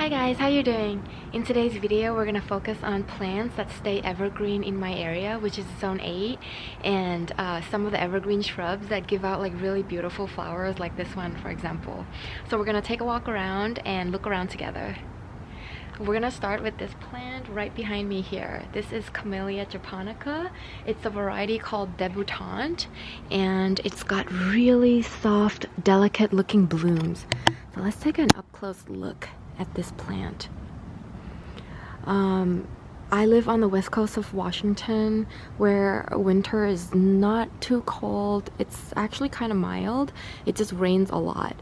Hi guys, how you doing? In today's video, we're gonna focus on plants that stay evergreen in my area, which is zone 8, and some of the evergreen shrubs that give out like really beautiful flowers like this one, for example. So we're gonna take a walk around and look around together. We're gonna start with this plant right behind me here. This is Camellia japonica. It's a variety called Debutante, and it's got really soft, delicate looking blooms. So let's take an up-close look at this plant. I live on the west coast of Washington, where winter is not too cold. It's actually kind of mild. It just rains a lot.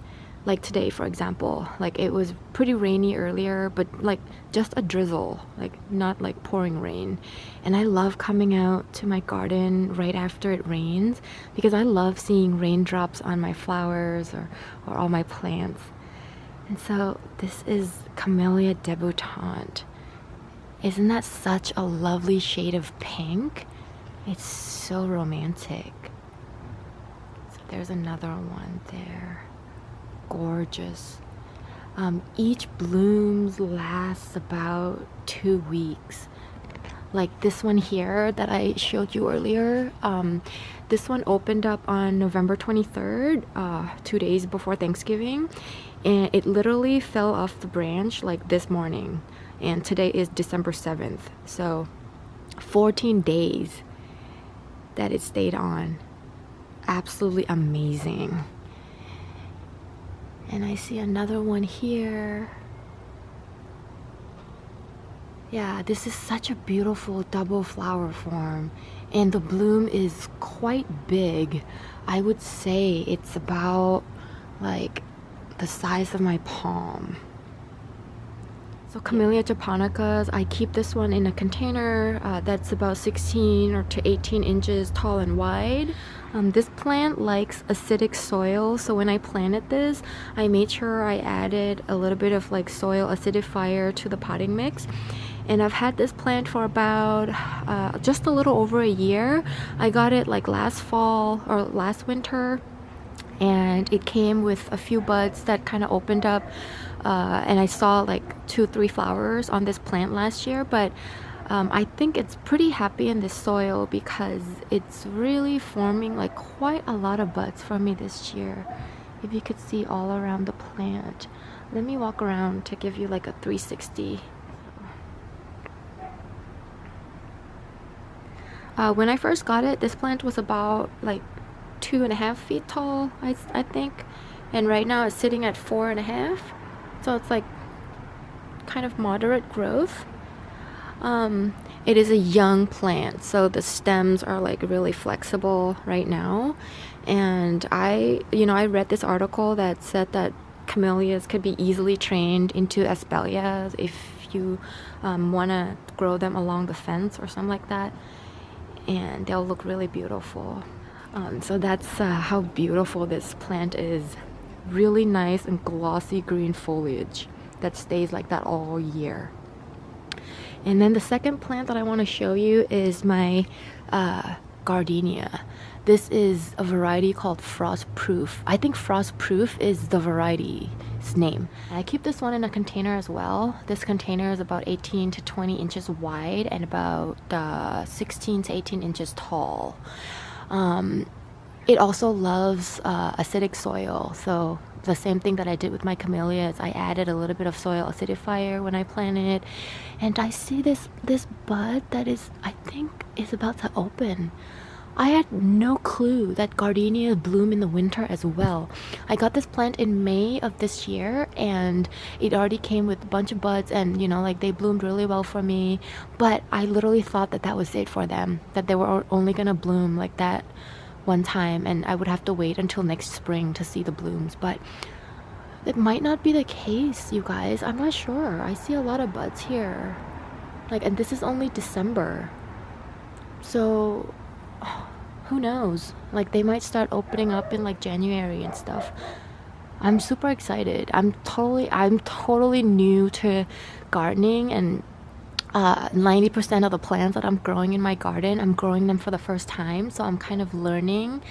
Like today, for example, like it was pretty rainy earlier, but like just a drizzle, like not like pouring rain. And I love coming out to my garden right after it rains because I love seeing raindrops on my flowers or all my plants. And so this is Camellia debutante. Isn't that such a lovely shade of pink? It's so romantic. So there's another one there. Gorgeous. Each blooms lasts about 2 weeks. Like this one here that I showed you earlier, this one opened up on November 23rd, 2 days before Thanksgiving, and it literally fell off the branch like this morning, and today is December 7th, so 14 days that it stayed on. Absolutely amazing. And I see another one here. Yeah, this is such a beautiful double flower form, and the bloom is quite big. I would say it's about like the size of my palm. So Camellia japonicas, I keep this one in a container that's about 16 or to 18 inches tall and wide. This plant likes acidic soil, so when I planted this, I made sure I added a little bit of like soil acidifier to the potting mix. And I've had this plant for about just a little over a year. I got it like last fall or last winter, and it came with a few buds that kind of opened up, and I saw like 2-3 flowers on this plant last year, but I think it's pretty happy in this soil because it's really forming like quite a lot of buds for me this year. If you could see all around the plant. Let me walk around to give you like a 360. When I first got it, this plant was about like 2.5 feet tall, I think, and right now it's sitting at 4.5, so it's like kind of moderate growth. It is a young plant, so the stems are like really flexible right now, and I read this article that said that camellias could be easily trained into espalias if you want to grow them along the fence or something like that, and they'll look really beautiful. So that's how beautiful this plant is. Really nice and glossy green foliage that stays like that all year. And then the second plant that I want to show you is my Gardenia. This is a variety called Frostproof. I think Frostproof is the variety's name. I keep this one in a container as well. This container is about 18 to 20 inches wide and about 16 to 18 inches tall. It also loves acidic soil, so the same thing that I did with my camellias, I added a little bit of soil acidifier when I planted, and I see this bud that is, I think, is about to open. I had no clue that gardenias bloom in the winter as well. I got this plant in May of this year, and it already came with a bunch of buds, and like they bloomed really well for me, but I literally thought that that was it for them, that they were only gonna bloom like that one time and I would have to wait until next spring to see the blooms. But it might not be the case, you guys. I'm not sure. I see a lot of buds here, like, and this is only December, so who knows, like they might start opening up in like January and stuff. I'm super excited. I'm totally new to gardening, and 90% of the plants that I'm growing in my garden, I'm growing them for the first time, so I'm kind of learning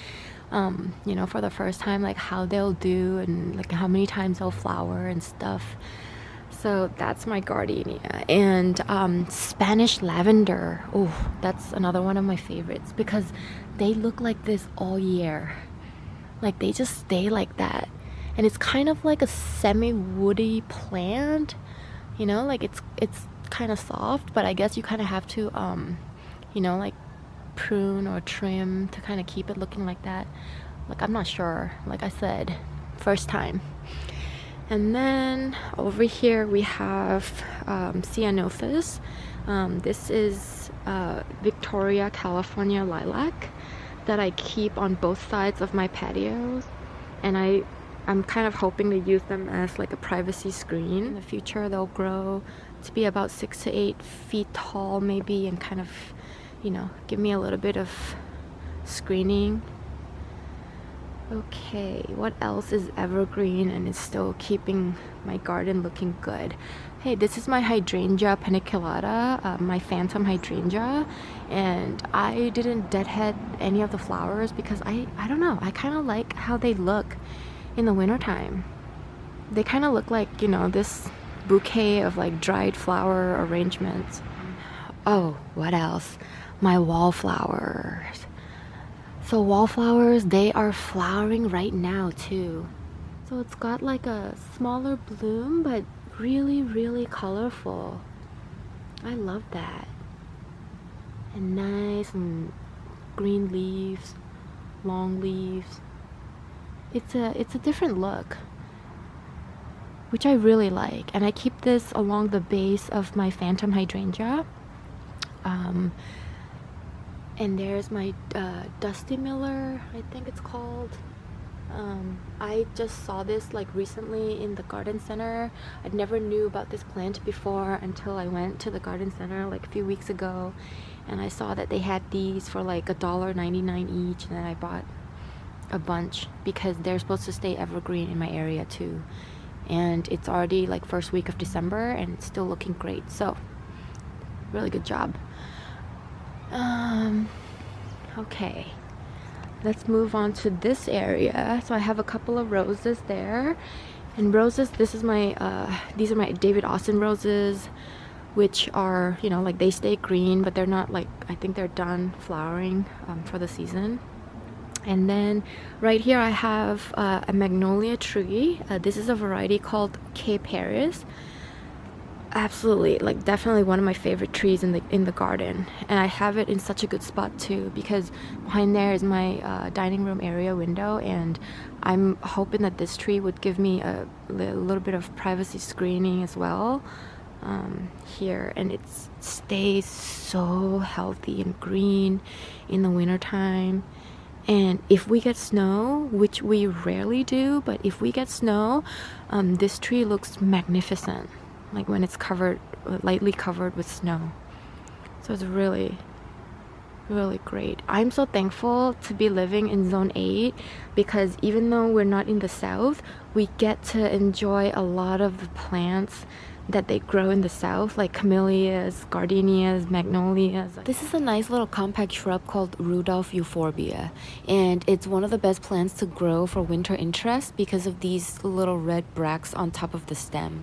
for the first time, like how they'll do and like how many times they'll flower and stuff. So that's my gardenia. And Spanish lavender. Oh, that's another one of my favorites because they look like this all year. Like they just stay like that. And it's kind of like a semi-woody plant. You know, like it's kind of soft, but I guess you kind of have to you know, like prune or trim to kind of keep it looking like that. Like I'm not sure. Like I said, first time. And then over here we have Ceanothus. This is Victoria, California lilac that I keep on both sides of my patios, and I'm kind of hoping to use them as like a privacy screen. In the future they'll grow to be about 6 to 8 feet tall maybe, and kind of, you know, give me a little bit of screening. Okay, what else is evergreen and is still keeping my garden looking good? Hey, this is my hydrangea paniculata, my phantom hydrangea, and I didn't deadhead any of the flowers because I don't know, I kind of like how they look in the wintertime. They kind of look like, you know, this bouquet of like dried flower arrangements. Oh, what else? My wallflowers. So wallflowers, they are flowering right now too. So it's got like a smaller bloom, but really, really colorful. I love that. And nice and green leaves, long leaves. It's a different look, which I really like. And I keep this along the base of my phantom hydrangea. And there's my Dusty Miller, I think it's called. I just saw this like recently in the garden center. I never knew about this plant before until I went to the garden center like a few weeks ago, and I saw that they had these for like $1.99 each, and then I bought a bunch because they're supposed to stay evergreen in my area too. And it's already like first week of December and it's still looking great, so really good job. Okay, let's move on to this area. So I have a couple of roses there, and roses, this is my these are my David Austin roses, which are, you know, like they stay green, but they're not like, I think they're done flowering for the season. And then right here I have a magnolia tree. This is a variety called K. Paris. Absolutely, like definitely one of my favorite trees in the garden, and I have it in such a good spot too because behind there is my dining room area window, and I'm hoping that this tree would give me a little bit of privacy screening as well here, and it stays so healthy and green in the wintertime. And if we get snow, which we rarely do, but if we get snow, this tree looks magnificent, like when it's covered, lightly covered with snow. So it's really, really great. I'm so thankful to be living in zone 8 because even though we're not in the south, we get to enjoy a lot of the plants that they grow in the south, like camellias, gardenias, magnolias. This is a nice little compact shrub called Rudolph euphorbia, and it's one of the best plants to grow for winter interest because of these little red bracts on top of the stem.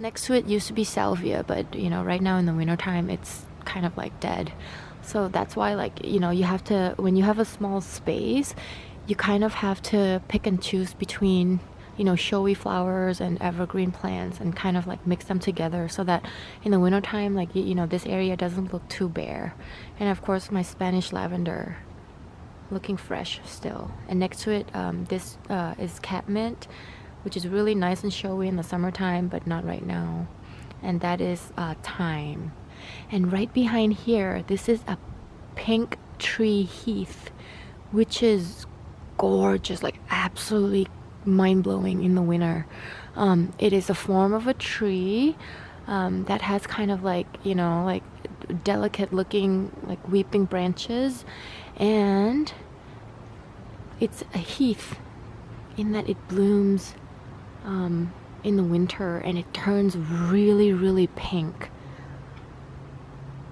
Next to it used to be salvia, but you know, right now in the wintertime it's kind of like dead. So that's why, like, you know, you have to, when you have a small space, you kind of have to pick and choose between, you know, showy flowers and evergreen plants and kind of like mix them together so that in the wintertime, like, you know, this area doesn't look too bare. And of course my Spanish lavender looking fresh still. And next to it, this is catmint, which is really nice and showy in the summertime, but not right now. And that is thyme. And right behind here, this is a pink tree heath, which is gorgeous, like absolutely mind-blowing in the winter. It is a form of a tree that has kind of like, you know, like delicate looking like weeping branches, and it's a heath in that it blooms in the winter and it turns really, really pink.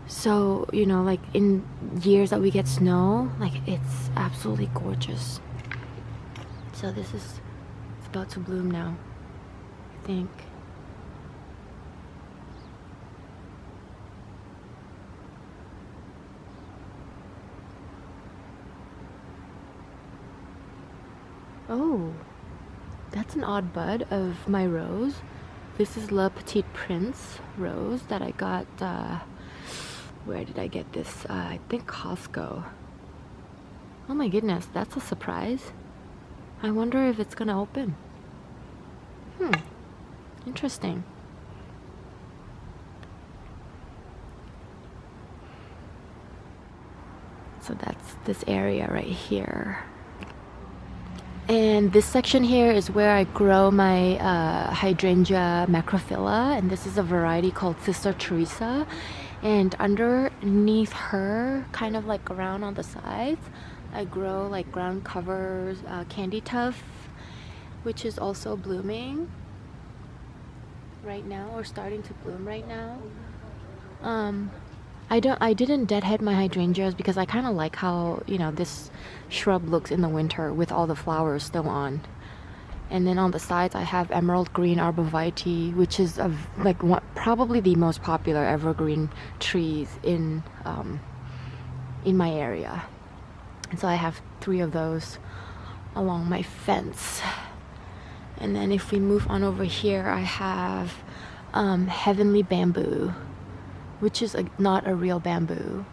So, you know, like in years that we get snow, like it's absolutely gorgeous. So this is, it's about to bloom now, I think. Oh, that's an odd bud of my rose. This is Le Petit Prince rose that I got, where did I get this? I think Costco. Oh my goodness, that's a surprise. I wonder if it's gonna open. Interesting. So that's this area right here. And this section here is where I grow my hydrangea macrophylla, and this is a variety called Sister Teresa. And underneath her, kind of like around on the sides, I grow like ground covers, candy tuft, which is also blooming right now, or starting to bloom right now. I didn't deadhead my hydrangeas because I kind of like how, you know, this shrub looks in the winter with all the flowers still on. And then on the sides I have emerald green arborvitae, which is probably the most popular evergreen trees in my area. And so I have 3 of those along my fence. And then if we move on over here, I have heavenly bamboo, which is not a real bamboo.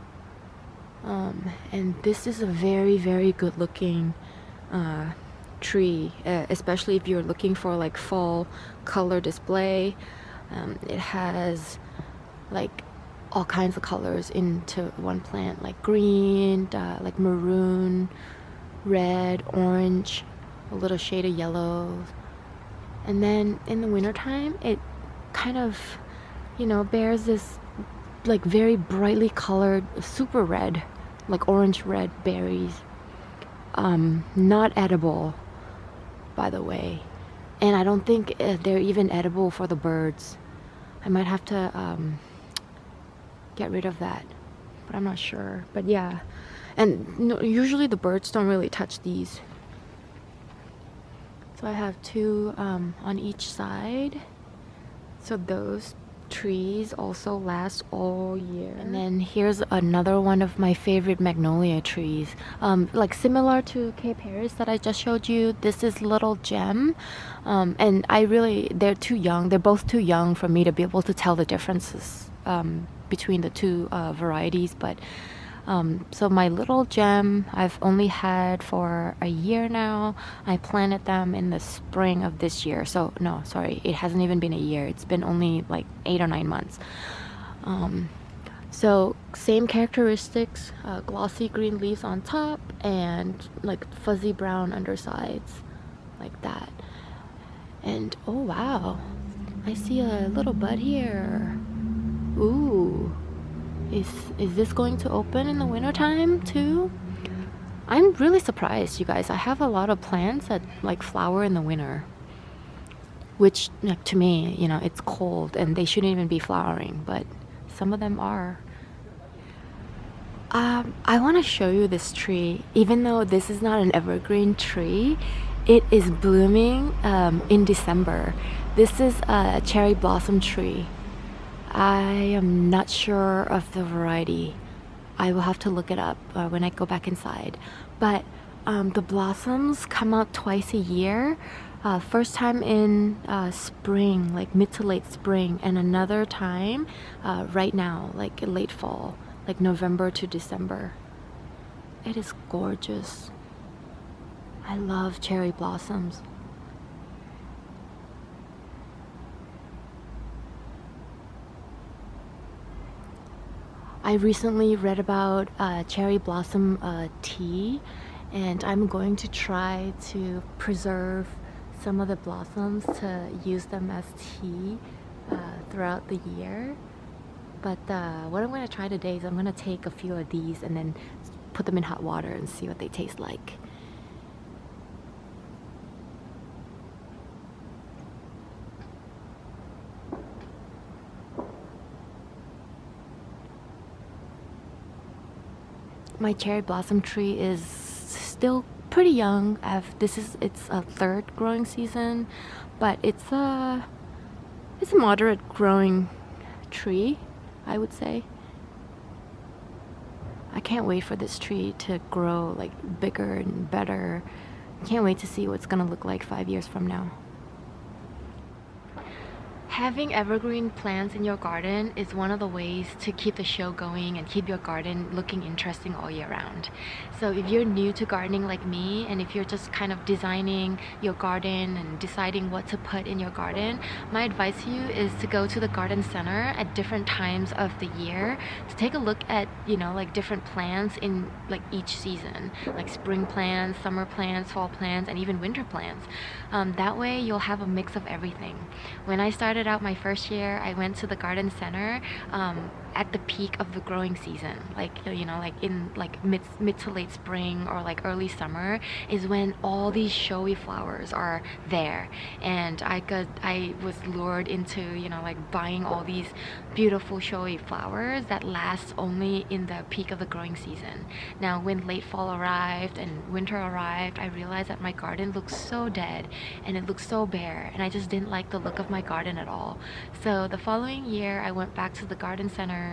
And this is a very, very good looking tree, especially if you're looking for like fall color display. It has like all kinds of colors into one plant, like green, like maroon, red, orange, a little shade of yellow. And then in the wintertime, it kind of, you know, bears this like very brightly colored, super red, like orange red berries. Not edible, by the way. And I don't think they're even edible for the birds. I might have to get rid of that, but I'm not sure. But yeah, and no, usually the birds don't really touch these. So I have 2 on each side. So those trees also last all year. And then here's another one of my favorite magnolia trees, like similar to Cape Harris that I just showed you. This is Little Gem, and they're too young. They're both too young for me to be able to tell the differences between the 2 varieties. But so my Little Gem I've only had for a year now. I planted them in the spring of this year. So no, sorry, it hasn't even been a year. It's been only like 8 or 9 months. So same characteristics, glossy green leaves on top and like fuzzy brown undersides, like that. And oh wow, I see a little bud here. Ooh. Is this going to open in the wintertime too? I'm really surprised, you guys. I have a lot of plants that like flower in the winter, which like, to me, you know, it's cold and they shouldn't even be flowering, but some of them are. I want to show you this tree. Even though this is not an evergreen tree, it is blooming in December. This is a cherry blossom tree. I am not sure of the variety. I will have to look it up when I go back inside. But the blossoms come out twice a year. First time in spring, like mid to late spring, and another time right now, like late fall, like November to December. It is gorgeous. I love cherry blossoms. I recently read about cherry blossom tea, and I'm going to try to preserve some of the blossoms to use them as tea throughout the year. But what I'm going to try today is I'm going to take a few of these and then put them in hot water and see what they taste like. My cherry blossom tree is still pretty young. It's a 3rd growing season, but it's a moderate growing tree, I would say. I can't wait for this tree to grow like bigger and better Can't wait to see what's gonna look like 5 years from now. Having evergreen plants in your garden is one of the ways to keep the show going and keep your garden looking interesting all year round. So if you're new to gardening like me, and if you're just kind of designing your garden and deciding what to put in your garden, my advice to you is to go to the garden center at different times of the year to take a look at, you know, like different plants in like each season, like spring plants, summer plants, fall plants, and even winter plants. That way you'll have a mix of everything. When I started out my first year, I went to the garden center at the peak of the growing season, like, you know, like in like mid to late spring or like early summer is when all these showy flowers are there, and I was lured into, you know, like buying all these beautiful showy flowers that last only in the peak of the growing season. Now when late fall arrived and winter arrived, I realized that my garden looked so dead and it looked so bare, and I just didn't like the look of my garden at all. So the following year I went back to the garden centers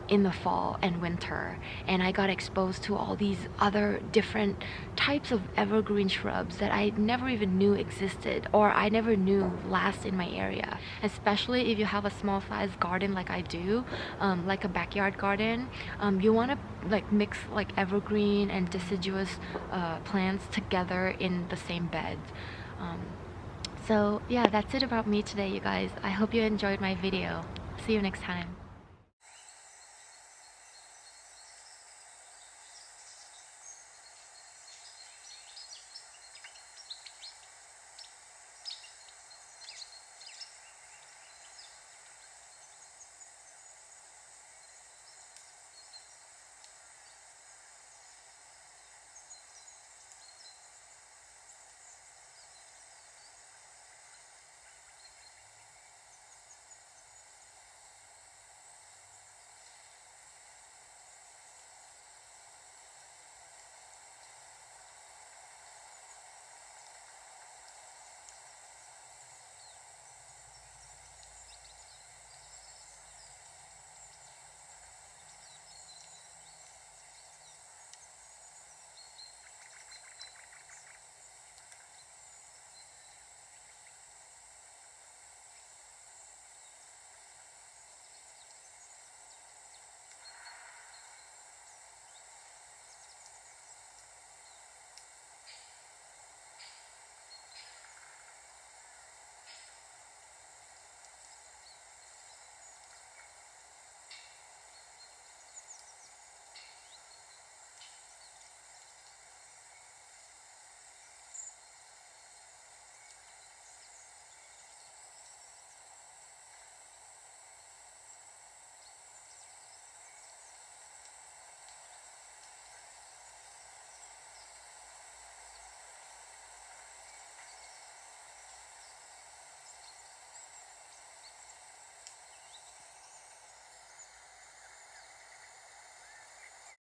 in the fall and winter, and I got exposed to all these other different types of evergreen shrubs that I never even knew existed, or I never knew last in my area. Especially if you have a small size garden like I do, like a backyard garden, you want to like mix like evergreen and deciduous plants together in the same beds. So yeah, that's it about me today, you guys. I hope you enjoyed my video. See you next time.